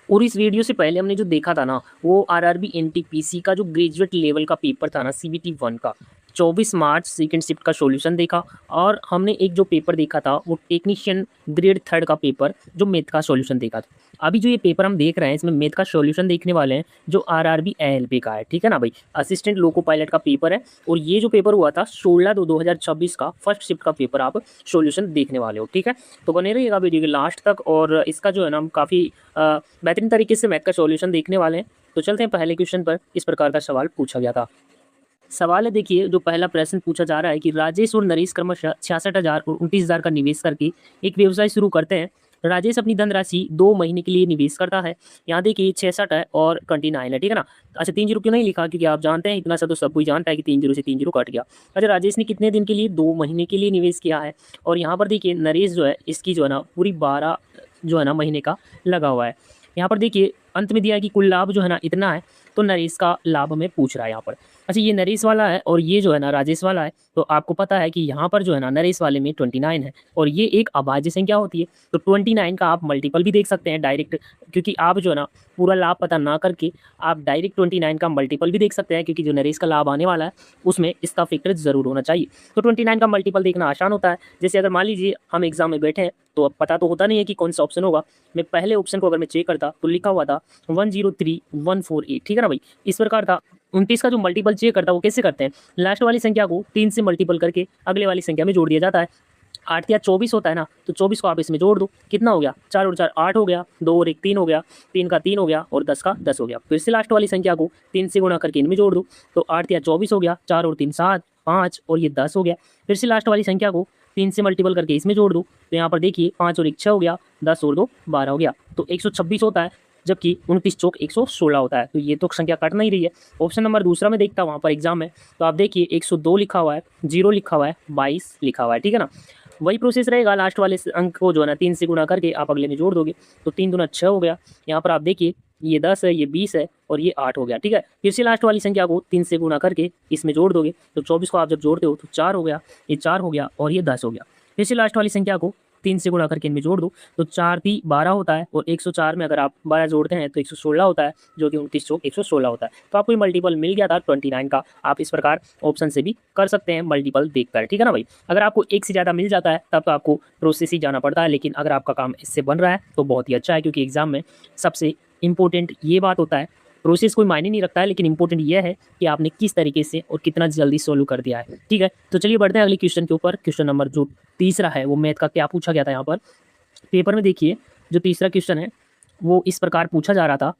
और इस वीडियो से पहले हमने जो देखा था ना, वो आरआरबी एनटीपीसी का जो ग्रेजुएट लेवल का पेपर था ना, सीबीटी 1 का 24 मार्च सेकंड शिफ्ट का सॉल्यूशन देखा। और हमने एक जो पेपर देखा था वो टेक्नीशियन ग्रेड थर्ड का पेपर जो मैथ का सॉल्यूशन देखा था। अभी जो ये पेपर हम देख रहे हैं इसमें मैथ का सॉल्यूशन देखने वाले हैं जो आरआरबी एएलपी का है, ठीक है ना भाई। असिस्टेंट लोको पायलट का पेपर है और ये जो पेपर हुआ था 16/2/2026 का फर्स्ट शिफ्ट का पेपर आप सॉल्यूशन देखने वाले हो, ठीक है। तो बने रहिएगा वीडियो के लास्ट तक और इसका जो है ना हम काफ़ी बेहतरीन तरीके से मैथ का सॉल्यूशन देखने वाले हैं। तो चलते हैं पहले क्वेश्चन पर। इस प्रकार का सवाल पूछा गया था। सवाल है, देखिए जो पहला प्रश्न पूछा जा रहा है कि राजेश और नरेश क्रमशः 66,000 और 29,000 का निवेश करके एक व्यवसाय शुरू करते हैं। राजेश अपनी धनराशि 2 महीने के लिए निवेश करता है। यहाँ देखिए 66 है और 29 है, ठीक है ना। अच्छा 3 जीरो क्यों नहीं लिखा, क्योंकि आप जानते हैं इतना सा तो सब कोई जानता है कि 3 जीरो से 3 जीरो कट गया। अच्छा राजेश ने कितने दिन के लिए, 2 महीने के लिए निवेश किया है। और यहाँ पर देखिए नरेश जो है इसकी जो है ना पूरी 12 जो है ना महीने का लगा हुआ है। यहाँ पर देखिए अंत में दिया है कि कुल लाभ जो है ना इतना है, तो नरेश का लाभ हमें पूछ रहा है यहाँ पर। अच्छा ये नरेश वाला है और ये जो है ना राजेश वाला है। तो आपको पता है कि यहाँ पर जो है ना नरेश वाले में 29 है और ये एक अभाज्य संख्या होती है। तो 29 का आप मल्टीपल भी देख सकते हैं डायरेक्ट, क्योंकि आप जो है ना पूरा लाभ पता ना करके आप डायरेक्ट 29 का मल्टीपल भी देख सकते हैं, क्योंकि जो नरेश का लाभ आने वाला है उसमें इसका फैक्टर जरूर होना चाहिए। तो 29 का मल्टीपल देखना आसान होता है। जैसे अगर मान लीजिए हम एग्जाम में बैठे हैं तो अब पता तो होता नहीं है कि कौन सा ऑप्शन होगा। मैं पहले ऑप्शन को अगर मैं चेक करता तो लिखा हुआ था 103148, ठीक है ना भाई। इस प्रकार था। 29 का जो मल्टीपल चेक करता है वो कैसे करते हैं, लास्ट वाली संख्या को 3 से मल्टीपल करके अगले वाली संख्या में जोड़ दिया जाता है। 8 या 24 होता है ना, तो 24 को आप इसमें जोड़ दो, कितना हो गया, 4 और 4 8 हो गया, 2 और 1 3 हो गया, 3 का 3 हो गया और 10 का 10 हो गया। फिर से लास्ट वाली संख्या को 3 से गुणा करके इनमें जोड़ दो, तो 8 या 24 हो गया, 4 और 3 7 5 और ये 10 हो गया। फिर से लास्ट वाली संख्या को 3 से मल्टीपल करके इसमें जोड़ दो, तो यहाँ पर देखिए 5 और 1 6 हो गया, 10 और 2 12 हो गया, तो 126 होता है। जबकि 29 चौक 116 होता है। तो ये तो संख्या कट नहीं रही है। ऑप्शन नंबर दूसरा में देखता हूँ, वहाँ पर एग्जाम है तो आप देखिए 102 लिखा हुआ है, 0 लिखा हुआ है, 22 लिखा हुआ है, ठीक है ना। वही प्रोसेस रहेगा, लास्ट वाले अंक को जो है ना 3 से गुणा करके आप अगले में जोड़ दोगे, तो 3 दूना 6 हो गया। यहाँ पर आप देखिए ये 10 है, ये 20 है और ये 8 हो गया, ठीक है। फिर से लास्ट वाली संख्या को 3 से गुणा करके इसमें जोड़ दोगे, तो 24 को आप जब जोड़ते हो तो 4 हो गया, ये 4 हो गया और ये 10 हो गया। फिर से लास्ट वाली संख्या को 3 से गुणा करके इनमें जोड़ दो, तो 4 3 12 होता है और 104 में अगर आप 12 जोड़ते हैं तो 116 होता है, जो कि 29 चौक 116 होता है। तो आपको मल्टीपल मिल गया था 29 का। आप इस प्रकार ऑप्शन से भी कर सकते हैं मल्टीपल देखकर, ठीक है ना भाई। अगर आपको एक से ज़्यादा मिल जाता है तब तो आपको प्रोसेस ही जाना पड़ता है, लेकिन अगर आपका काम इससे बन रहा है तो बहुत ही अच्छा है, क्योंकि एग्जाम में सबसे इंपॉर्टेंट ये बात होता है, प्रोसेस कोई मायने नहीं रखता है, लेकिन इंपॉर्टेंट ये है कि आपने किस तरीके से और कितना जल्दी सोल्व कर दिया है, ठीक है। तो चलिए बढ़ते हैं अगले क्वेश्चन के ऊपर। क्वेश्चन नंबर जो तीसरा है वो मैथ का क्या पूछा गया था यहाँ पर पेपर में। देखिए जो तीसरा क्वेश्चन है वो इस प्रकार पूछा जा रहा था।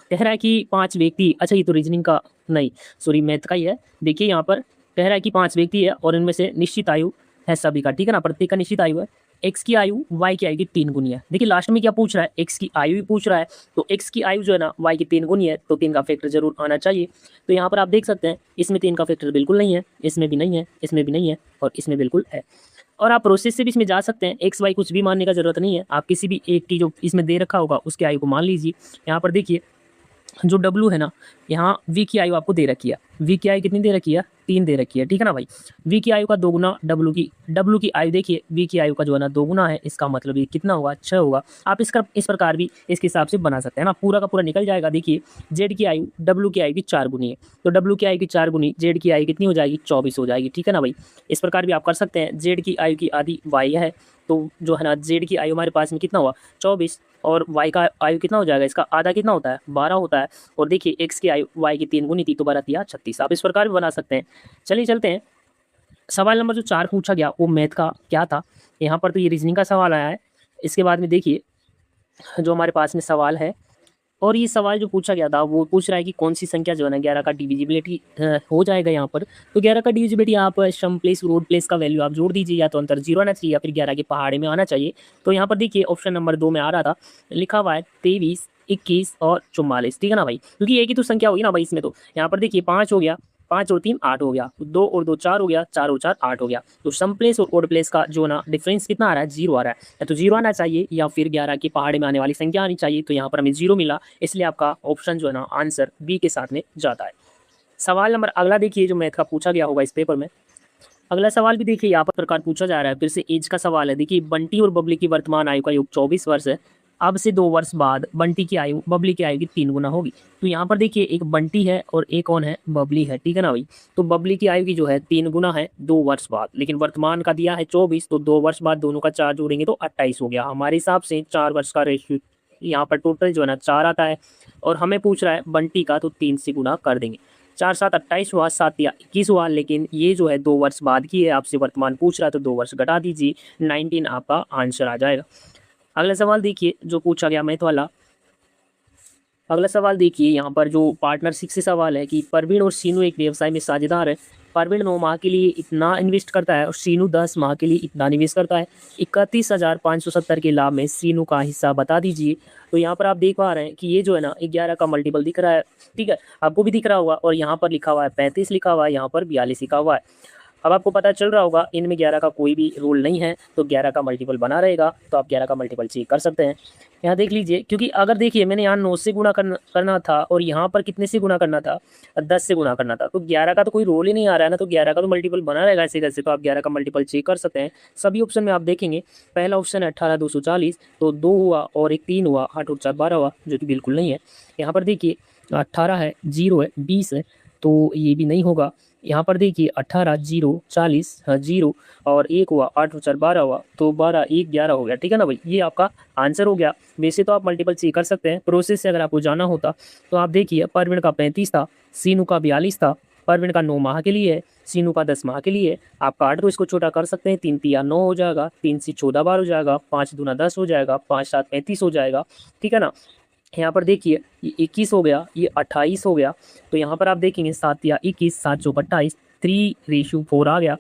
कह रहा है कि 5 व्यक्ति, अच्छा ये तो रीजनिंग का नहीं, सॉरी मैथ का ही है। देखिए यहाँ पर कह रहा है कि 5 व्यक्ति है और इनमें से निश्चित आयु है सभी का, ठीक है ना। प्रत्येक का निश्चित आयु है, एक्स की आयु वाई की आयु की 3 गुनी है। देखिए लास्ट में क्या पूछ रहा है, एक्स की आयु भी पूछ रहा है, तो एक्स की आयु जो है ना वाई की 3 गुनी है, तो 3 का फैक्टर जरूर आना चाहिए। तो यहाँ पर आप देख सकते हैं इसमें 3 का फैक्टर बिल्कुल नहीं है, इसमें भी नहीं है, इसमें भी नहीं है और इसमें बिल्कुल है। और आप प्रोसेस से भी इसमें जा सकते हैं, एक्स वाई कुछ भी मानने का जरूरत नहीं है, आप किसी भी एक की जो इसमें दे रखा होगा उसकी आयु को मान लीजिए। यहाँ पर देखिए जो डब्लू है ना, यहाँ वी की आयु आपको दे रखी है, वी की आयु कितनी दे रखी है, 3 दे रखी है, ठीक है ना भाई। वी की आयु का 2 गुना डब्लू की आयु देखिए वी की आयु का जो है ना 2 गुना है, इसका मतलब ये कितना होगा, 6 होगा। आप इसका इस प्रकार भी इसके हिसाब से बना सकते हैं ना, पूरा का पूरा निकल जाएगा। देखिए जेड की आयु डब्लू की आयु की 4 गुनी है, तो डब्लू की आयु की 4 गुनी जेड की आयु कितनी हो जाएगी, 24 हो जाएगी, ठीक है ना भाई। इस प्रकार भी आप कर सकते हैं। जेड की आयु की आधी वाई है, तो जो है ना जेड की आयु हमारे पास में कितना हुआ, 24, और वाई का आयु कितना हो जाएगा, इसका आधा कितना होता है, 12 होता है। और देखिए एक्स की आयु वाई की 3 गुनी थी, तो 12 तिया 36। आप इस प्रकार भी बना सकते हैं। चलिए चलते हैं। सवाल नंबर जो 4 पूछा गया वो मैथ का क्या था। यहाँ पर तो ये रीजनिंग का सवाल आया है। इसके बाद में देखिए जो हमारे पास में सवाल है, और ये सवाल जो पूछा गया था वो पूछ रहा है कि कौन सी संख्या जो है ना 11 का डिविजिबिलिटी हो जाएगा यहाँ पर। तो 11 का डिविजिबिलिटी आप सम प्लेस रोड प्लेस का वैल्यू आप जोड़ दीजिए, या तो अंतर 0 आना चाहिए या फिर 11 के पहाड़े में आना चाहिए। तो यहाँ पर देखिए ऑप्शन नंबर 2 में आ रहा था, लिखा हुआ है 23 21 और 44, ठीक है ना भाई, क्योंकि एक ही तो संख्या होगी ना भाई इसमें। तो यहाँ पर देखिए 5 हो गया, 5 और 3 8 हो गया, 2 और 2 4 हो गया, 4 और 4 8 हो गया। तो सम प्लेस और ओड प्लेस का जो ना डिफरेंस कितना आ रहा है, 0 आ रहा है। या तो 0 आना चाहिए या फिर 11 के पहाड़े में आने वाली संख्या आनी चाहिए। तो यहाँ पर हमें 0 मिला, इसलिए आपका ऑप्शन जो है ना आंसर बी के साथ में जाता है। सवाल नंबर अगला देखिए जो मैथ का पूछा गया होगा इस पेपर में। अगला सवाल भी देखिए यहाँ पर प्रकार पूछा जा रहा है, फिर से एज का सवाल है। देखिए बंटी और बबली की वर्तमान आयु का योग 24 वर्ष है। अब से 2 वर्ष बाद बंटी की आयु बबली की आयु की 3 गुना होगी। तो यहाँ पर देखिए एक बंटी है और एक कौन है, बबली है, ठीक है ना भाई। तो बबली की आयु की जो है 3 गुना है 2 वर्ष बाद, लेकिन वर्तमान का दिया है 24, तो 2 वर्ष बाद दोनों का 4 जोड़ेंगे तो 28 हो गया। हमारे हिसाब से 4 वर्ष का रेशियो यहाँ पर टोटल जो है ना 4 आता है, और हमें पूछ रहा है बंटी का, तो 3 से गुना कर देंगे। 4 7 28 हुआ, 7 या 21 हुआ, लेकिन ये जो है 2 वर्ष बाद की है, आपसे वर्तमान पूछ रहा है तो 2 वर्ष घटा दीजिए, 19 आपका आंसर आ जाएगा। अगला सवाल देखिए जो पूछा गया मैथ वाला। अगला सवाल देखिए यहाँ पर जो पार्टनरशिप से सवाल है कि परवीन और सीनू एक व्यवसाय में साझेदार है। परवीन 9 माह के लिए इतना इन्वेस्ट करता है और सीनू 10 माह के लिए इतना निवेश करता है। 31,570 के लाभ में सीनू का हिस्सा बता दीजिए। तो यहाँ पर आप देख पा रहे हैं कि ये जो है ना 11 का मल्टीपल दिख रहा है, ठीक है, आपको भी दिख रहा होगा, और यहाँ पर लिखा हुआ है 35 लिखा हुआ है, यहाँ पर 42 लिखा हुआ है। अब आपको पता चल रहा होगा इनमें 11 का कोई भी रूल नहीं है, तो 11 का मल्टीपल बना रहेगा, तो आप 11 का मल्टीपल चेक कर सकते हैं। यहाँ देख लीजिए, क्योंकि अगर देखिए मैंने यहाँ 9 से गुणा करना था और यहाँ पर कितने से गुणा करना था, 10 से गुणा करना था, तो 11 का तो कोई रोल ही नहीं आ रहा है ना, तो 11 का तो मल्टीपल बना रहेगा ऐसे कैसे, तो आप 11 का मल्टीपल चेक कर सकते हैं। सभी ऑप्शन में आप देखेंगे, पहला ऑप्शन है 18,240, तो 2 हुआ और एक 3 हुआ, 8 और 4 12 हुआ, जो कि बिल्कुल नहीं है। यहाँ पर देखिए 18 है, 0 है, 20 है, तो ये भी नहीं होगा। यहाँ पर देखिए 18 0 40 0 और 1 हुआ, 8 और 4 12 हुआ, तो 12 1 11 हो गया, ठीक है ना भाई, ये आपका आंसर हो गया। वैसे तो आप मल्टीपल चेक कर सकते हैं, प्रोसेस से अगर आपको जाना होता तो आप देखिए परवीन का 35 था, सीनू का 42 था, परवीन का 9 माह के लिए है, सीनू का 10 माह के लिए है। आप काट तो इसको छोटा कर सकते हैं, 3 तिया 9 हो जाएगा, 3 से 14 बार हो जाएगा, 5 दूना 10 हो जाएगा, 5 7 35 हो जाएगा, ठीक है ना। यहाँ पर देखिए ये 21 हो गया, ये 28 हो गया, तो यहाँ पर आप देखेंगे 7 या 21, 7 चौक 28, 3:4 आ गया,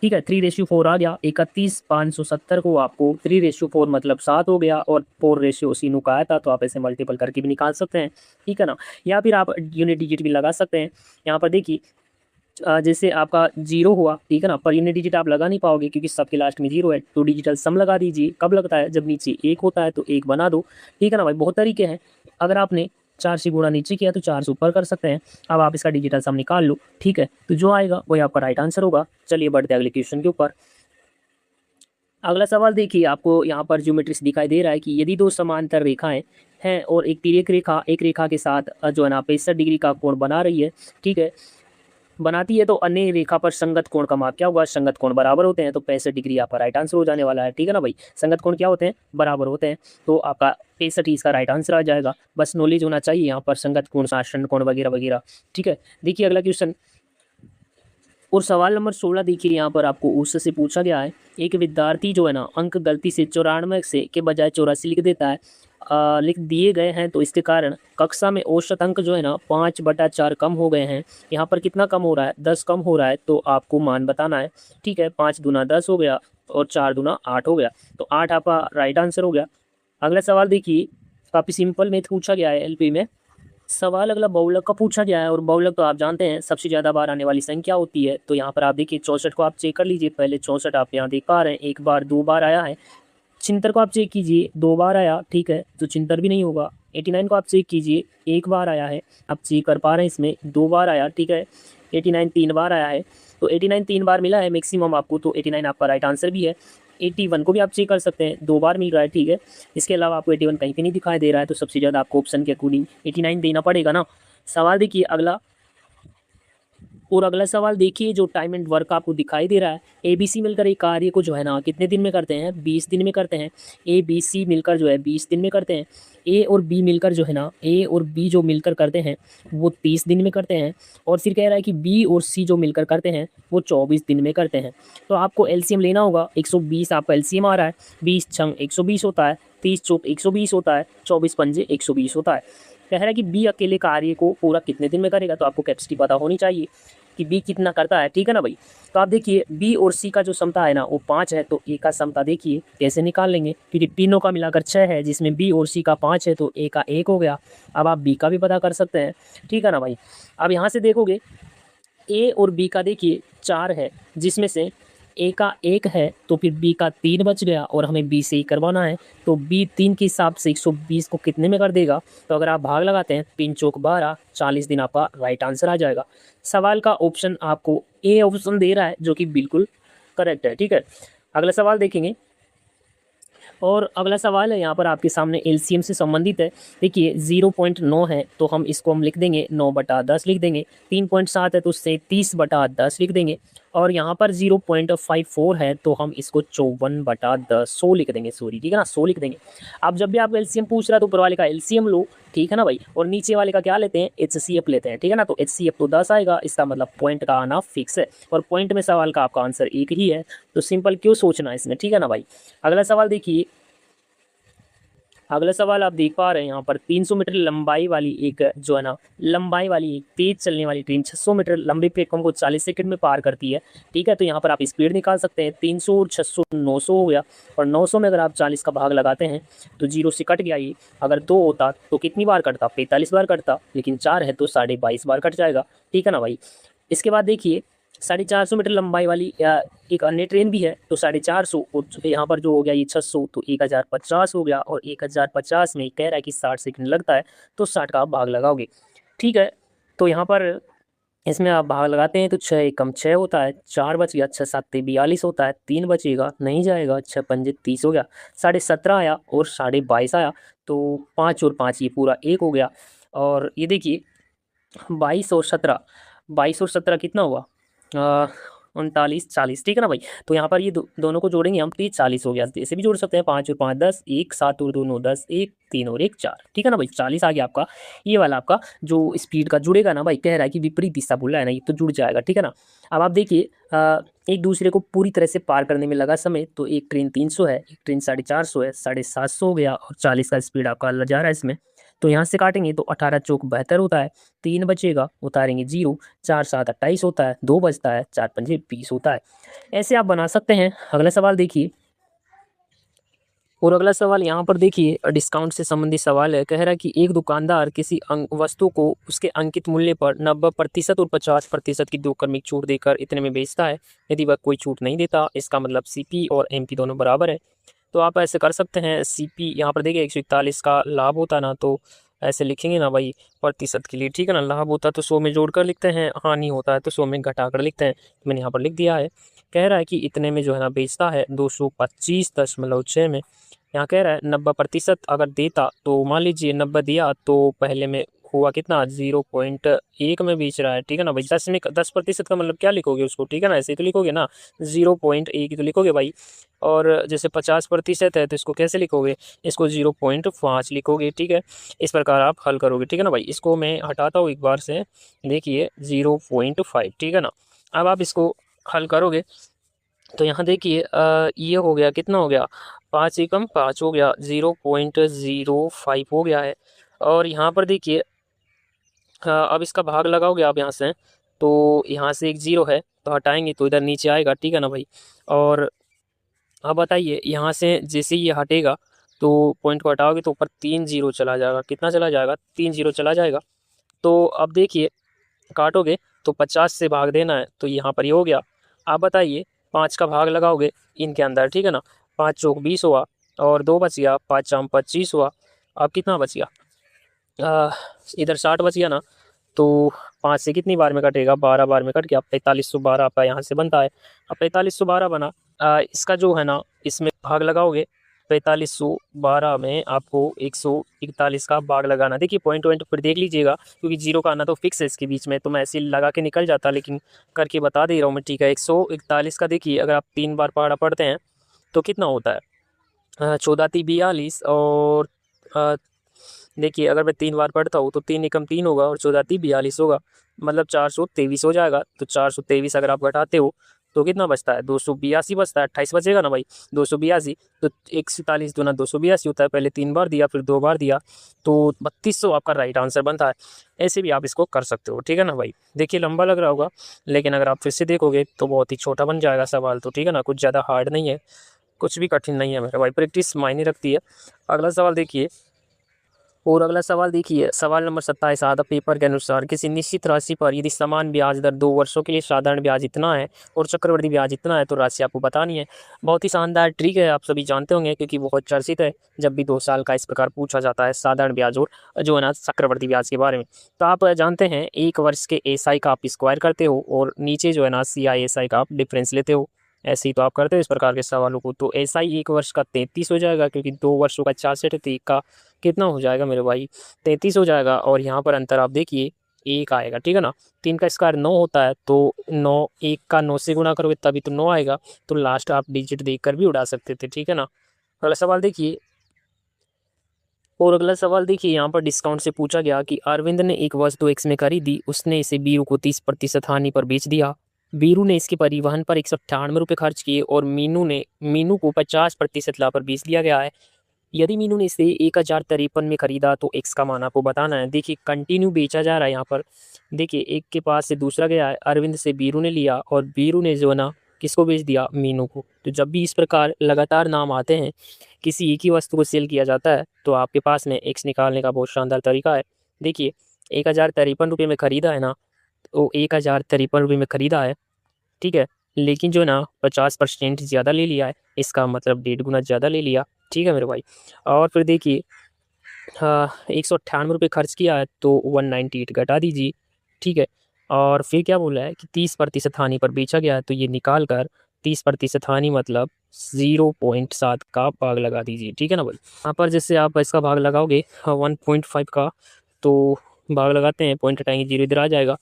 ठीक है, 3:4 आ गया। 31,570 को आपको 3:4 मतलब 7 हो गया, और 4 सीनू का आया था, तो आप ऐसे मल्टीपल करके भी निकाल सकते हैं, ठीक है ना। या फिर आप यूनिट डिजिट भी लगा सकते हैं। यहाँ पर देखिए जैसे आपका 0 हुआ, ठीक है ना, पर यूनिट डिजिट आप लगा नहीं पाओगे क्योंकि सबके लास्ट में 0 है, तो डिजिटल सम लगा दीजिए। कब लगता है, जब नीचे 1 होता है, तो 1 बना दो, ठीक है ना भाई। बहुत तरीके हैं, अगर आपने 4 से गुणा नीचे किया तो 4 से ऊपर कर सकते हैं। अब आप इसका डिजिटल सम निकाल लो, ठीक है, तो जो आएगा वही आपका राइट आंसर होगा। चलिए बढ़ते हैं अगले क्वेश्चन के ऊपर। अगला सवाल देखिए, आपको यहाँ पर ज्योमेट्री से दिखाई दे रहा है कि यदि 2 समांतर रेखाएं हैं और एक तिर्यक रेखा एक रेखा के साथ जो है ना 65 डिग्री का कोण बना रही है, ठीक है, बनाती है, तो अन्य रेखा पर संगत कोण का माप क्या होगा। संगत कोण बराबर होते हैं, तो 65 डिग्री आपका राइट आंसर हो जाने वाला है, ठीक है ना भाई। संगत कोण क्या होते हैं, बराबर होते हैं, तो आपका 65 इसका राइट आंसर आ जाएगा। बस नॉलेज होना चाहिए यहाँ पर संगत कोण, साधारण कोण वगैरह वगैरह, ठीक है। देखिए अगला क्वेश्चन और सवाल नंबर 16 देखिए, यहाँ पर आपको उससे पूछा गया है, एक विद्यार्थी जो है ना अंक गलती से 94 से के बजाय 84 लिख देता है, लिख दिए गए हैं, तो इसके कारण कक्षा में औसत अंक जो है ना 5/4 कम हो गए हैं। यहाँ पर कितना कम हो रहा है, 10 कम हो रहा है, तो आपको मान बताना है, ठीक है। 5 दूना 10 हो गया और 4 दूना 8 हो गया, तो 8 आपका राइट आंसर हो गया। अगला सवाल देखिए, काफ़ी सिंपल मैथ पूछा गया है एलपी में। सवाल अगला बहुलक का पूछा गया है, और बहुलक तो आप जानते हैं सबसे ज़्यादा बार आने वाली संख्या होती है। तो यहाँ पर आप देखिए 64 को आप चेक कर लीजिए, पहले 64 आप यहाँ देख पा रहे हैं, 1 बार 2 बार आया है। 76 को आप चेक कीजिए, 2 बार आया, ठीक है, तो 76 भी नहीं होगा। 89 को आप चेक कीजिए, 1 बार आया है, आप चेक कर पा रहे हैं, इसमें 2 बार आया, ठीक है। 89 3 बार आया है, तो 89 3 बार मिला है मैक्सिमम आपको, तो 89 आपका राइट आंसर भी है। 81 को भी आप चेक कर सकते हैं, 2 बार मिल रहा है, ठीक है। इसके अलावा आपको 81 कहीं पे नहीं दिखाई दे रहा है, तो सबसे ज़्यादा आपको ऑप्शन के अकॉर्डिंग 89 देना पड़ेगा ना। सवाल देखिए अगला, और अगला सवाल देखिए, जो टाइम एंड वर्क आपको दिखाई दे रहा है, ए बी सी मिलकर एक कार्य को जो है ना कितने दिन में करते हैं, 20 दिन में करते हैं। ए बी सी मिलकर जो है 20 दिन में करते हैं। ए और बी मिलकर जो है ना, ए और बी जो मिलकर करते हैं वो 30 दिन में करते हैं। और फिर कह रहा है कि बी और सी जो मिलकर करते हैं वो 24 दिन में करते हैं। तो आपको एलसीएम लेना होगा, 120 आपका एलसीएम आ रहा है, 20 छंग 120 होता है, 30 चौक 120 होता है, 24 पंजे 120 होता है। कह रहा है कि बी अकेले कार्य को पूरा कितने दिन में करेगा, तो आपको कैपेसिटी पता होनी चाहिए कि बी कितना करता है, ठीक है ना भाई। तो आप देखिए बी और सी का जो समता है ना वो 5 है, तो ए का समता देखिए कैसे निकाल लेंगे, क्योंकि तीनों का मिलाकर 6 है, जिसमें बी और सी का 5 है, तो ए का 1 हो गया। अब आप बी का भी पता कर सकते हैं, ठीक है ना भाई। अब यहाँ से देखोगे ए और बी का देखिए 4 है, जिसमें से ए का 1 है, तो फिर बी का 3 बच गया, और हमें बी से ही करवाना है, तो बी 3 के हिसाब से 120 को कितने में कर देगा। तो अगर आप भाग लगाते हैं, 3 चौक 12, 40 दिन आपका राइट आंसर आ जाएगा। सवाल का ऑप्शन आपको ए ऑप्शन दे रहा है, जो कि बिल्कुल करेक्ट है, ठीक है। अगला सवाल देखेंगे, और अगला सवाल है यहाँ पर आपके सामने एलसीएम से संबंधित है। देखिए 0.9 है तो हम इसको हम लिख देंगे 9/10 लिख देंगे। 3.7 है तो 37/10 लिख देंगे। और यहाँ पर 0.54 है तो हम इसको 54/10 100 लिख देंगे, सॉरी, ठीक है ना, 100 लिख देंगे। अब जब भी आप एलसीएम पूछ रहा है तो ऊपर वाले का एलसीएम लो, ठीक है ना भाई, और नीचे वाले का क्या लेते हैं, एचसीएफ लेते हैं, ठीक है ना। तो एचसीएफ तो 10 आएगा, इसका मतलब पॉइंट का आना फिक्स है, और पॉइंट में सवाल का आपका आंसर एक ही है, तो सिंपल क्यों सोचना है इसमें, ठीक है ना भाई। अगला सवाल देखिए, अगला सवाल आप देख पा रहे हैं यहाँ पर 300 मीटर लंबाई वाली एक जो है ना, लंबाई वाली एक तेज चलने वाली ट्रेन 600 मीटर लंबे प्लेटफॉर्म को 40 सेकंड में पार करती है, ठीक है। तो यहाँ पर आप स्पीड निकाल सकते हैं। 300 और 600 900 हो गया, और 900 में अगर आप 40 का भाग लगाते हैं तो 0 से कट गया ये। अगर 2 होता तो कितनी बार कटता, 45 बार कटता, लेकिन 4 है तो 22.5 बार कट जाएगा, ठीक है ना भाई। इसके बाद देखिए 450 मीटर लंबाई वाली एक अन्य ट्रेन भी है, तो 450 और यहाँ पर जो हो गया ये 600, तो 1050 हो गया, और 1050 में कह रहा है कि 60 सेकंड लगता है, तो 60 का आप भाग लगाओगे, ठीक है। तो यहाँ पर इसमें आप भाग लगाते हैं तो 6 एकम 6 होता है, 4 बच गया, 6 7 42 होता है, 3 बचेगा नहीं जाएगा, 6 पंजे 30 हो गया, 17.5 आया और 22.5 आया, तो 5 और 5 ये पूरा 1 हो गया। और ये देखिए 22 और 17 कितना हुआ, 39 40, ठीक है ना भाई। तो यहाँ पर ये दोनों को जोड़ेंगे हम तो ये 40 हो गया। ऐसे भी जोड़ सकते हैं, 5 और 5 10, 1 7 और 2 9 10, 1 3 और 1 4, ठीक है ना भाई, 40 आ गया आपका। ये वाला आपका जो स्पीड का जुड़ेगा ना भाई, कह रहा है कि विपरीत दिशा बोल रहा है ना, ये तो जुड़ जाएगा, ठीक है ना। अब आप देखिए एक दूसरे को पूरी तरह से पार करने में लगा समय, तो एक ट्रेन 300 है, एक ट्रेन 450 है, 750 हो गया, और 40 का स्पीड आपका जा रहा है इसमें। तो यहाँ से काटेंगे तो 18 चौक 72 होता है, 3 बचेगा, उतारेंगे 0, 4 7 28 होता है, 2 बचता है, 4 पंजे 20 होता है। ऐसे आप बना सकते हैं। अगला सवाल देखिए, और अगला सवाल यहाँ पर देखिए डिस्काउंट से संबंधित सवाल है। कह रहा है कि एक दुकानदार किसी वस्तु को उसके अंकित मूल्य पर 90% और 50% की 2 क्रमिक छूट देकर इतने में बेचता है। यदि वह कोई छूट नहीं देता, इसका मतलब सीपी और एमपी दोनों बराबर है। तो आप ऐसे कर सकते हैं, सीपी यहाँ पर देखिए 141 का लाभ होता ना, तो ऐसे लिखेंगे ना भाई प्रतिशत के लिए, ठीक है ना। लाभ होता है तो 100 में जोड़कर लिखते हैं, हानि होता है तो 100 में घटाकर लिखते हैं। मैंने यहाँ पर लिख दिया है। कह रहा है कि इतने में जो है ना बेचता है 225.6 में। यहाँ कह रहा है 90% अगर देता, तो मान लीजिए 90 दिया तो पहले में हुआ कितना, 0.1 में बेच रहा है, ठीक है ना भाई। 10% का मतलब क्या लिखोगे उसको, ठीक है ना, ऐसे ही तो लिखोगे ना, 0.1 ही तो लिखोगे भाई। और जैसे 50% है तो इसको कैसे लिखोगे, इसको 0.5 लिखोगे, ठीक है। इस प्रकार आप हल करोगे, ठीक है ना भाई। इसको मैं हटाता हूँ एक बार से, देखिए 0.5, ठीक है ना। अब आप इसको हल करोगे तो यहाँ देखिए ये हो गया, कितना हो गया, 5 एकम 5 हो गया, 0.05 हो गया है। और यहाँ पर देखिए अब इसका भाग लगाओगे आप यहाँ से, तो यहाँ से एक 0 है तो हटाएंगे तो इधर नीचे आएगा, ठीक है ना भाई। और अब बताइए यहाँ से जैसे ये हटेगा तो पॉइंट को हटाओगे तो ऊपर 3 0 चला जाएगा, कितना चला जाएगा, 3 0 चला जाएगा। तो अब देखिए काटोगे तो 50 से भाग देना है, तो यहाँ पर ये हो गया। आप बताइए 5 का भाग लगाओगे इनके अंदर, ठीक है ना, 5 चौक 20 हुआ, और 2 बच गया, 5 चाम 25 हुआ। अब कितना बच गया, इधर 60 बच गया ना, तो 5 से कितनी बार में कटेगा, 12 बार में कट गया, 4512 आपका यहाँ से बनता है। अब 4512 बना, इसका जो है ना इसमें भाग लगाओगे, 4512 में आपको 141 का भाग लगाना। देखिए पॉइंट फिर देख लीजिएगा, क्योंकि 0 का आना तो फिक्स है इसके बीच में, तो मैं ऐसे लगा के निकल जाता, लेकिन करके बता दे रहा हूँ मैं, ठीक है। 141 का देखिए अगर आप 3 बार पहाड़ा पढ़ते हैं तो कितना होता है, 14 × 42, और देखिए अगर मैं 3 बार पढ़ता हूँ तो 3 एकम 3 होगा, और 14 × 42 होगा, मतलब 423 हो जाएगा। तो 423 अगर आप घटाते हो तो कितना बचता है, 282 बचता है, 28 बचेगा ना भाई, 282। तो 147 दूना 282 होता है, पहले 3 बार दिया फिर 2 बार दिया, तो 3200 आपका राइट आंसर बनता है। ऐसे भी आप इसको कर सकते हो, ठीक है ना भाई। देखिए लंबा लग रहा होगा, लेकिन अगर आप फिर से देखोगे तो बहुत ही छोटा बन जाएगा सवाल, तो ठीक है ना, कुछ ज़्यादा हार्ड नहीं है, कुछ भी कठिन नहीं है मेरा भाई, प्रैक्टिस मायने रखती है। अगला सवाल देखिए, और अगला सवाल देखिए, सवाल नंबर 27 आधा पेपर के अनुसार किसी निश्चित राशि पर यदि समान ब्याज दर 2 वर्षों के लिए साधारण ब्याज इतना है और चक्रवृद्धि ब्याज इतना है, तो राशि आपको बतानी है। बहुत ही शानदार ट्रिक है, आप सभी जानते होंगे क्योंकि बहुत चर्चित है, जब भी 2 साल का इस प्रकार पूछा जाता है साधारण ब्याज और जो है ना चक्रवृद्धि ब्याज के बारे में। तो आप जानते हैं 1 वर्ष के एसआई का आप स्क्वायर करते हो, और नीचे जो है ना सीआईएसआई का आप डिफरेंस लेते हो, ऐसे ही तो आप करते हो इस प्रकार के सवालों को। तो ऐसा ही 1 वर्ष का 33 हो जाएगा, क्योंकि 2 वर्षों का 4 सेट है, तो 1 का कितना हो जाएगा मेरे भाई, 33 हो जाएगा। और यहाँ पर अंतर आप देखिए 1 आएगा, ठीक है ना। 3 का स्क्वायर 9 होता है, तो 9 1 का 9 से गुणा करोगे तभी तो 9 आएगा। तो लास्ट आप डिजिट देखकर भी उड़ा सकते थे, ठीक है ना। अगला सवाल देखिए, और अगला सवाल देखिए, यहाँ पर डिस्काउंट से पूछा गया कि अरविंद ने एक वस्तु एक्स में खरीदी, उसने इसे बीरू को 30% हानि पर बेच दिया। बीरू ने इसके परिवहन पर 198 रुपये खर्च किए और मीनू को 50% लाभ पर बेच दिया गया है। यदि मीनू ने इसे 1053 में खरीदा तो एक्स का मान आपको बताना है। देखिए कंटिन्यू बेचा जा रहा है यहाँ पर। देखिए एक के पास से दूसरा गया है, अरविंद से बीरू ने लिया और बीरू ने जो है ना किसको बेच दिया, मीनू को। तो जब भी इस प्रकार लगातार नाम आते हैं, किसी एक ही वस्तु को सेल किया जाता है, तो आपके पास में एक्स निकालने का बहुत शानदार तरीका है। देखिए 1053 रुपये में खरीदा है ना, तो 1053 रुपये में खरीदा है, ठीक है। लेकिन जो है ना 50% ज़्यादा ले लिया है, इसका मतलब 1.5 गुना ज़्यादा ले लिया, ठीक है मेरे भाई। और फिर देखिए 198 रुपये खर्च किया है, तो 198 घटा दीजिए, ठीक है। और फिर क्या बोला है कि 30% हानि पर बेचा गया है, तो ये निकाल कर 30% हानि मतलब 0.7 का भाग लगा दीजिए, ठीक है ना भाई। यहाँ पर जैसे आप इसका भाग लगाओगे 1.5 का, तो भाग लगाते हैं, पॉइंट हटाएंगे, 0 इधर आ जाएगा।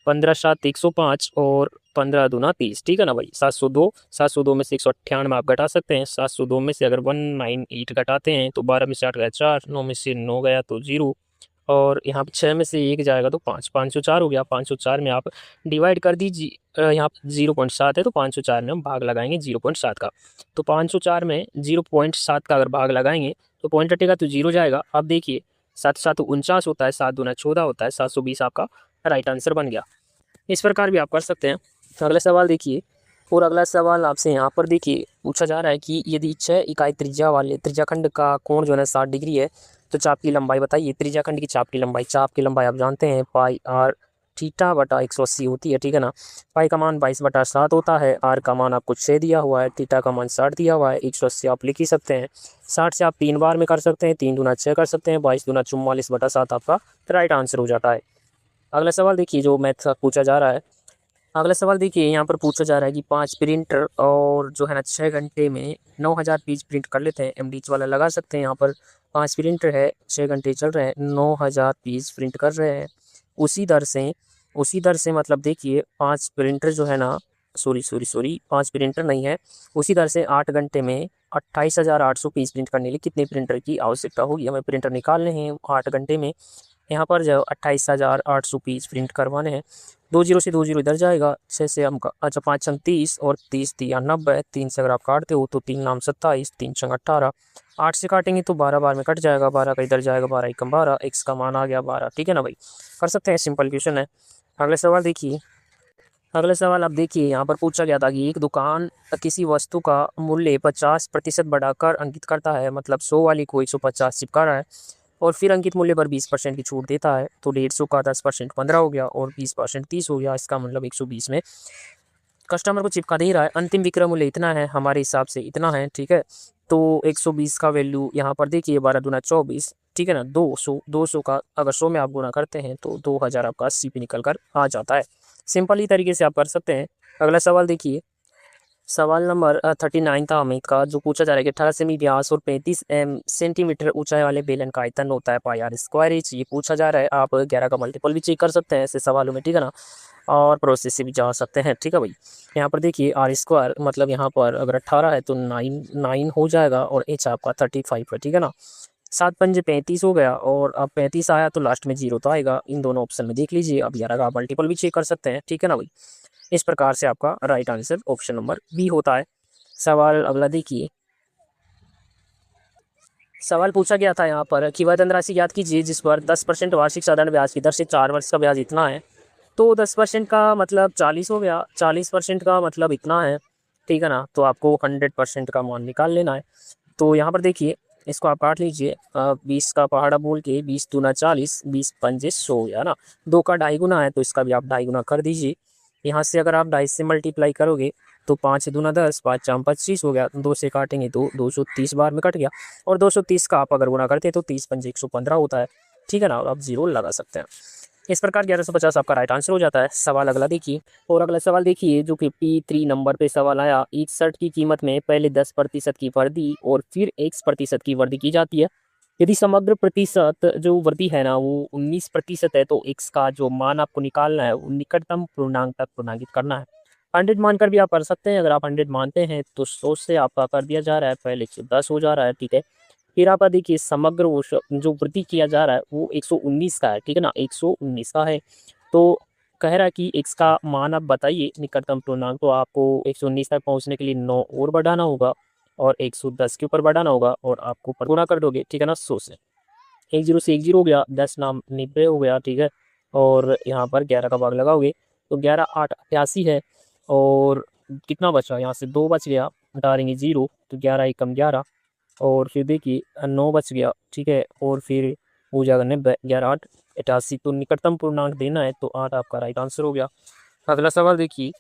15 7 105 और 15 दूना 30, ठीक है ना भाई। 702 में से 198 आप घटा सकते हैं। 702 में से अगर 198 घटाते हैं तो 12 में से 8 गया 4, 9 में से 9 गया तो 0, और यहाँ पे 6 में से 1 जाएगा तो 5, 504 हो गया। 504 में आप डिवाइड कर दीजिए, यहाँ 0.7 है तो 504 में हम भाग लगाएंगे 0.7 का। तो 504 में 0.7 का अगर भाग लगाएंगे तो पॉइंट हटेगा तो 0 जाएगा। अब देखिए 7 7 49 होता है, 7 दूना 14 होता है, 720 आपका राइट आंसर बन गया। इस प्रकार भी आप कर सकते हैं। अगला सवाल देखिए, और अगला सवाल आपसे यहाँ पर देखिए पूछा जा रहा है कि यदि 6 इकाई त्रिज्या वाले त्रिज्याखंड का कोण जो है 60 डिग्री है, तो चाप की लंबाई बताइए। त्रिज्याखंड की चाप की लंबाई आप जानते हैं पाई आर थीटा बटा 180 होती है, ठीक है ना। पाई का मान 22/7 होता है, आर का मान आपको 6 दिया हुआ है, थीटा का मान 60 दिया हुआ है, 180 आप लिख ही सकते हैं। 60 से आप 3 बार में कर सकते हैं, 3 दूना 6 कर सकते हैं, 22 दूना 44/7 आपका राइट आंसर हो जाता है। अगला सवाल देखिए जो मैथ का पूछा जा रहा है। अगला सवाल देखिए यहाँ पर पूछा जा रहा है कि 5 प्रिंटर और जो है ना 6 घंटे में 9000 पीस प्रिंट कर लेते हैं। एमडीएच वाला लगा सकते हैं। यहाँ पर 5 प्रिंटर है, 6 घंटे चल रहे हैं, 9000 पीस प्रिंट कर रहे हैं। उसी दर से मतलब देखिए 5 प्रिंटर जो है ना, सॉरी 5 प्रिंटर नहीं है, उसी दर से 8 घंटे में 28,800 पीस प्रिंट करने के लिए कितने प्रिंटर की आवश्यकता होगी। हमें प्रिंटर निकालने हैं 8 घंटे में। यहाँ पर जो 28,800 पीस प्रिंट करवाने हैं। 2 जीरो से 2 जीरो इधर जाएगा, 6 से हम अच्छा 5 छंग 30 और 30 तिया 90, 3 से अगर आप काटते हो तो 3 नाम 27, 3 छंग 18, 8 से काटेंगे तो 12 बार में कट जाएगा, 12 का इधर जाएगा, 12 एकम 12, एक्स का मान आ गया 12, ठीक है ना भाई। कर सकते हैं, सिंपल क्वेश्चन है। अगले सवाल देखिए, अगले सवाल आप देखिए यहाँ पर पूछा गया था कि एक दुकान किसी वस्तु का मूल्य 50% बढ़ाकर अंकित करता है, मतलब 100 वाली को 150 चिपका रहा है और फिर अंकित मूल्य पर 20% की छूट देता है, तो 150 का 10% 15 हो गया और 20% 30 हो गया। इसका मतलब 120 में कस्टमर को चिपका दे रहा है। अंतिम विक्रय मूल्य इतना है, हमारे हिसाब से इतना है, ठीक है। तो 120 का वैल्यू यहाँ पर देखिए 12 दूना 24, ठीक है ना। 200 का अगर 100 में आप गुना करते हैं तो 2000 आपका सीपी निकल कर आ जाता है। सिंपल ही तरीके से आप कर सकते हैं। अगला सवाल देखिए, सवाल नंबर 39 था अमित का, जो पूछा जा रहा है कि 18 सेमी व्यास और 35 सेंटीमीटर ऊंचाई वाले बेलन का आयतन होता है पाई आर स्क्वायर इंच। ये पूछा जा रहा है। आप 11 का मल्टीपल भी चेक कर सकते हैं ऐसे सवालों में, ठीक है ना, और प्रोसेस से भी जा सकते हैं, ठीक है भाई। यहाँ पर देखिए आर स्क्वायर मतलब यहाँ पर अगर 18 है तो 9 हो जाएगा और एच आपका 35 है, ठीक है ना। 7 पंजे 35 हो गया और अब 35 आया तो लास्ट में 0 तो आएगा। इन दोनों ऑप्शन में देख लीजिए। अब 11 का मल्टीपल भी चेक कर सकते हैं, ठीक है ना भाई। इस प्रकार से आपका right answer option number B होता है। सवाल अगला देखिए, सवाल पूछा गया था यहाँ पर कि वह धनराशि याद कीजिए जिस पर 10% वार्षिक साधारण ब्याज की दर से 4 वर्ष का ब्याज इतना है। तो 10% का मतलब 40 हो गया, 40% का मतलब इतना है, ठीक है ना। तो आपको 100% का मान निकाल लेना है। तो यहाँ पर देखिए इसको आप काट लीजिए, 20 का पहाड़ा बोल के 20 दूना 40, 20 पंजे 100 है ना। 2 का 2.5 गुना है तो इसका भी आप 2.5 गुना कर दीजिए। यहाँ से अगर आप 2.5 से मल्टीप्लाई करोगे तो 5 दूना 10, 5 चाम 25 हो गया। 2 से काटेंगे तो 230 बार में कट गया और 230 का आप अगर गुना करते हैं तो 30 पंजे 115 होता है, ठीक है ना। और आप 0 लगा सकते हैं। इस प्रकार 1150 आपका राइट आंसर हो जाता है। सवाल अगला देखिए, और अगला सवाल देखिए जो 53 नंबर पे सवाल आया। एक शर्ट की कीमत में पहले 10% की वृद्धि और फिर 1% की वृद्धि की जाती है। यदि समग्र प्रतिशत जो वृद्धि है ना वो 19% है, तो x का जो मान आपको निकालना है वो निकटतम पूर्णांक तक पूर्णांकित करना है। 100 मानकर भी आप कर सकते हैं। अगर आप 100 मानते हैं तो 100 से आपका कर दिया जा रहा है, पहले 110 हो जा रहा है, ठीक है। फिर आप देखिए समग्र वो जो वृद्धि किया जा रहा है वो 119 का है, ठीक है ना, 119 का है। तो कह रहा है कि x का मान आप बताइए निकटतम पूर्णांक। तो आपको 119 तक पहुंचने के लिए 9 और बढ़ाना होगा और 110 के ऊपर बढ़ाना होगा और आपको गुणा कर दोगे, ठीक है ना, 100 से। 10 से 10 हो गया, 10 नाम 90 हो गया, ठीक है। और यहाँ पर 11 का भाग लगाओगे तो 11 8 88 है। और कितना बचा, यहाँ से 2 बच गया, हटा देंगे 0, तो 11 एकम 11। और फिर देखिए 9 बच गया, ठीक है। और फिर हो जाएगा 90, 11 8 88। तो निकटतम पूर्णांक देना है, तो 8 आपका राइट आंसर हो गया। अगला सवाल देखिए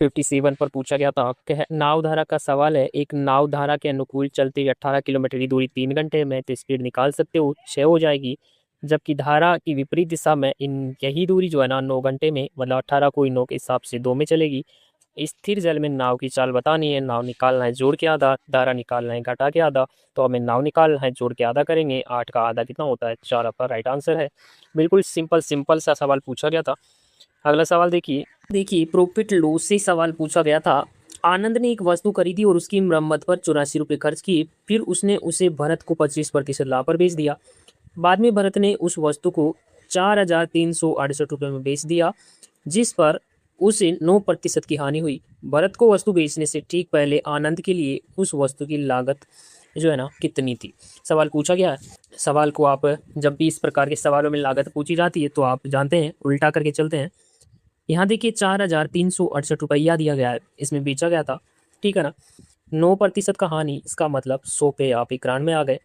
57 पर पूछा गया था। कह नाव धारा का सवाल है। एक नाव धारा के अनुकूल चलते 18 किलोमीटर की दूरी 3 घंटे में तो स्पीड निकाल सकते हो 6 हो जाएगी। जबकि धारा की विपरीत दिशा में इन यही दूरी जो है ना 9 घंटे में, मतलब 18 को 9 के हिसाब से 2 में चलेगी। स्थिर जल में नाव की चाल बतानी है। नाव निकालना है जोड़ के आधा, धारा निकालना है घटा के आधा। तो हमें नाव निकालना है, जोड़ के आधा करेंगे। 8 का आधा कितना होता है, 4 आपका राइट आंसर है। बिल्कुल सिंपल सा सवाल पूछा गया था। अगला सवाल देखिए प्रॉफिट लॉस से सवाल पूछा गया था। आनंद ने एक वस्तु खरीदी और उसकी मरम्मत पर 84 रुपये खर्च किए। फिर उसने उसे भरत को 25% लाभ पर बेच दिया। बाद में भरत ने उस वस्तु को 4,368 रुपये में बेच दिया, जिस पर उसे 9% की हानि हुई। भरत को वस्तु बेचने से ठीक पहले आनंद के लिए उस वस्तु की लागत जो है ना कितनी थी। सवाल पूछा गया है। सवाल को आप जब भी इस प्रकार के सवालों में लागत पूछी जाती है तो आप जानते हैं उल्टा करके चलते हैं। यहाँ देखिए 4,368 रुपया दिया गया है, इसमें बेचा गया था, ठीक है ना। 9% का हानि, इसका मतलब 100 पे आप 91 में आ गए।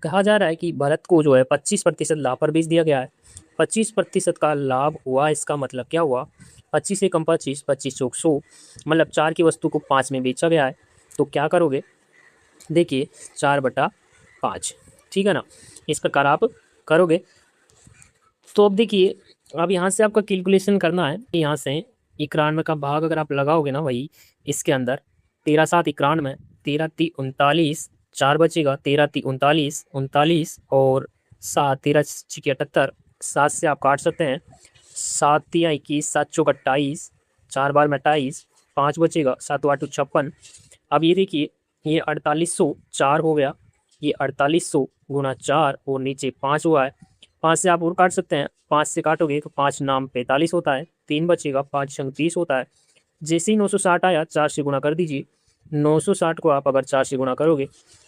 कहा जा रहा है कि भरत को जो है 25% लाभ पर बेच दिया गया है। 25% का लाभ हुआ, इसका मतलब क्या हुआ, 25 से कम 25, 25 चौक 100, मतलब 4 की वस्तु को 5 में बेचा गया है। तो क्या करोगे, देखिए 4/5, ठीक है ना, इस प्रकार आप करोगे। तो अब देखिए अब यहाँ से आपका कैलकुलेशन करना है। यहाँ से 91 का भाग अगर आप लगाओगे ना वही इसके अंदर, 13 7 91, 13 3 39, 4 बचेगा, 13 3 39 39 और 7 13 6 78, 7 से आप काट सकते हैं, 7 3 21, 7 चौक 28, 4 बार में 28, 5 बचेगा, 7 8 56। अब ये देखिए ये 4800 4 हो गया, ये 4800 गुना 4 और नीचे 5 हुआ है। 5 से आप और काट सकते हैं, 5 से काटोगे तो 5 नाम 45 होता है, 3 बचेगा, 5 संग 30 होता है। जैसे ही 960 आया 4 से गुना कर दीजिए। 960 को आप अगर 4 से गुना करोगे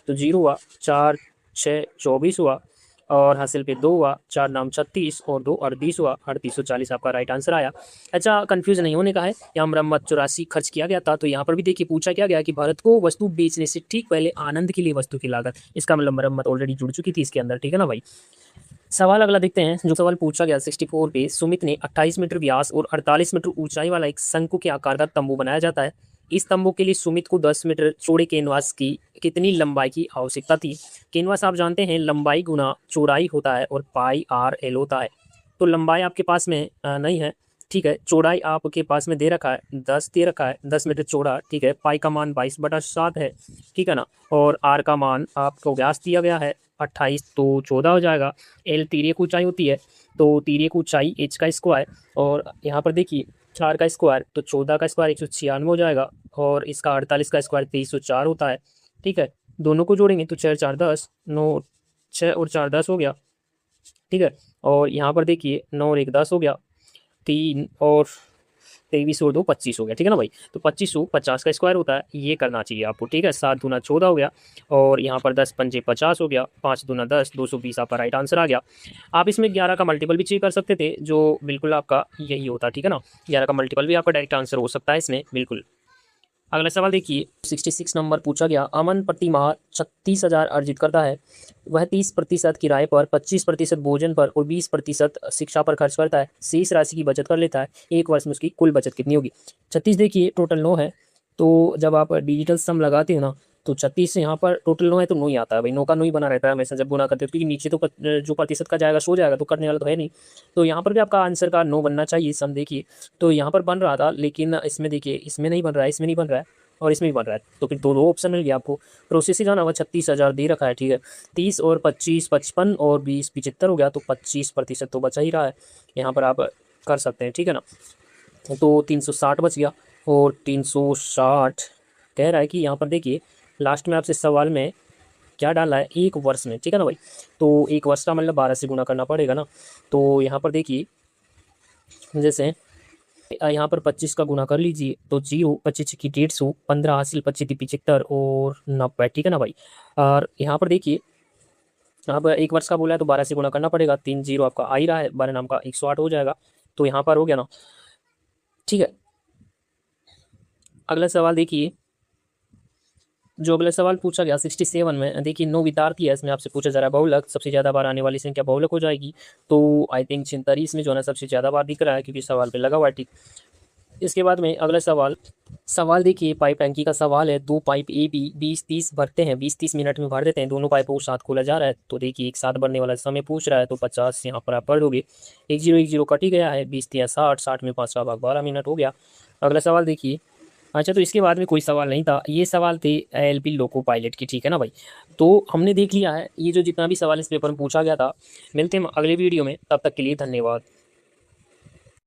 तो 0 हुआ, 4 6 24 हुआ और हासिल पे 2 हुआ, 4 नाम 36 और 2 38 हुआ, 3840 आपका राइट आंसर आया। अच्छा कंफ्यूज नहीं होने का है, यहाँ मरम्मत 84 खर्च किया गया था। तो यहाँ पर भी देखिए पूछा क्या गया कि भारत को वस्तु बेचने से ठीक पहले आनंद के लिए वस्तु की लागत, इसका मतलब मरम्मत ऑलरेडी जुड़ चुकी थी इसके अंदर, ठीक है ना भाई। सवाल अगला देखते हैं। जो सवाल पूछा गया 64 पे, सुमित ने 28 मीटर व्यास और 48 मीटर ऊंचाई वाला एक शंकु के आकार का तंबू बनाया जाता है। इस तंबू के लिए सुमित को 10 मीटर चौड़े कैनवास की कितनी लंबाई की आवश्यकता थी। कैनवास आप जानते हैं लंबाई गुना चौड़ाई होता है और पाई आर एल होता है। तो लंबाई आपके पास में नहीं है, ठीक है। चौड़ाई आपके पास में दे रखा है 10 दे रखा है, 10 मीटर चौड़ा, ठीक है। पाई का मान 22/7 है, ठीक है ना। और आर का मान आपको व्यास दिया गया है 28, तो 14 हो जाएगा। एल तिर्यक ऊंचाई होती है, तो तिर्यक ऊंचाई एच का स्क्वायर, और यहाँ पर देखिए 4 का स्क्वायर तो 14 का स्क्वायर 196 हो जाएगा, और इसका 48 का स्क्वायर 2304 होता है, ठीक है। दोनों को जोड़ेंगे तो 4 4 10, 9 6 और 4 10 हो गया, ठीक है। और यहाँ पर देखिए 9 और 1 10 हो गया, 3 और 23 और 2 25 हो गया, ठीक है ना भाई। तो 2550 का स्क्वायर होता है, ये करना चाहिए आपको, ठीक है। 7 दूना 14 हो गया और यहाँ पर 10 पंजे 50 हो गया, 5 दूना 10, 220 आपका राइट आंसर आ गया। आप इसमें 11 का मल्टीपल भी चेक कर सकते थे, जो बिल्कुल आपका यही होता, ठीक है ना। 11 का मल्टीपल भी आपका डायरेक्ट आंसर हो सकता है इसमें, बिल्कुल। अगला सवाल देखिए 66 नंबर पूछा गया। अमन प्रति माह 36,000 अर्जित करता है। वह 30% किराए पर, 25% भोजन पर और 20% शिक्षा पर खर्च करता है। शेष राशि की बचत कर लेता है। एक वर्ष में उसकी कुल बचत कितनी होगी। 36 देखिए टोटल 9 है, तो जब आप डिजिटल सम लगाते हो ना तो 36 से यहाँ पर टोटल 9 है तो 9 ही आता है भाई, 9 का 9 ही बना रहता है हमेशा जब गुना करते हो, क्योंकि नीचे तो जो प्रतिशत का जाएगा सो जाएगा, तो करने वाला तो है नहीं। तो यहाँ पर भी आपका आंसर का 9 बनना चाहिए सम देखिए। तो यहाँ पर बन रहा था, लेकिन इसमें देखिए इसमें नहीं बन रहा है, इसमें नहीं बन रहा है और इसमें भी बन रहा है, तो फिर दो ऑप्शन मिल गया आपको। प्रोसेसिंग का ना 36,000 दे रखा है, ठीक है। 30 और 25 55 और 20 75 हो गया, तो 25% तो बचा ही रहा है, यहाँ पर आप कर सकते हैं, ठीक है ना। तो 360 बच गया, और 360 कह रहा है कि यहाँ पर देखिए लास्ट में आपसे सवाल में क्या डाला है, 1 वर्ष में, ठीक है ना भाई। तो 1 वर्ष का मतलब 12 से गुना करना पड़ेगा ना। तो यहाँ पर देखिए जैसे यहाँ पर 25 का गुना कर लीजिए, तो 0 25 की 150, 15 हासिल 25 75 और 90, ठीक है ना भाई। और यहाँ पर देखिए अब 1 वर्ष का बोला है तो 12 से गुना करना पड़ेगा, 3 0 आपका आ ही रहा है, 12 नाम का 108 हो जाएगा। तो यहाँ पर हो गया ना, ठीक है। अगला सवाल देखिए, जो अगला सवाल पूछा गया 67 में, देखिए 9 विद्यार्थी है, इसमें आपसे पूछा जा रहा है बहुलक, सबसे ज़्यादा बार आने वाली संख्या बहुलक हो जाएगी। तो आई थिंक 46 में जो है ना सबसे ज़्यादा बार दिख रहा है, क्योंकि सवाल पे लगा हुआ है, ठीक। इसके बाद में अगला सवाल सवाल देखिए पाइप टंकी का सवाल है। 2 पाइप ए बी 20-30 भरते हैं, 20-30 मिनट में भर देते हैं, दोनों पाइपों को साथ खोला जा रहा है। तो देखिए एक साथ भरने वाला समय पूछ रहा है, तो 50 यहाँ पर आप पढ़ दोगे, 1 0 कट ही गया है, 20 3 60, 60 में 5 का भाग 12 मिनट हो गया। अगला सवाल देखिए, अच्छा तो इसके बाद में कोई सवाल नहीं था, ये सवाल थे एलपी लोको पायलट की, ठीक है ना भाई। तो हमने देख लिया है ये जो जितना भी सवाल इस पेपर में पूछा गया था। मिलते हैं अगले वीडियो में, तब तक के लिए धन्यवाद।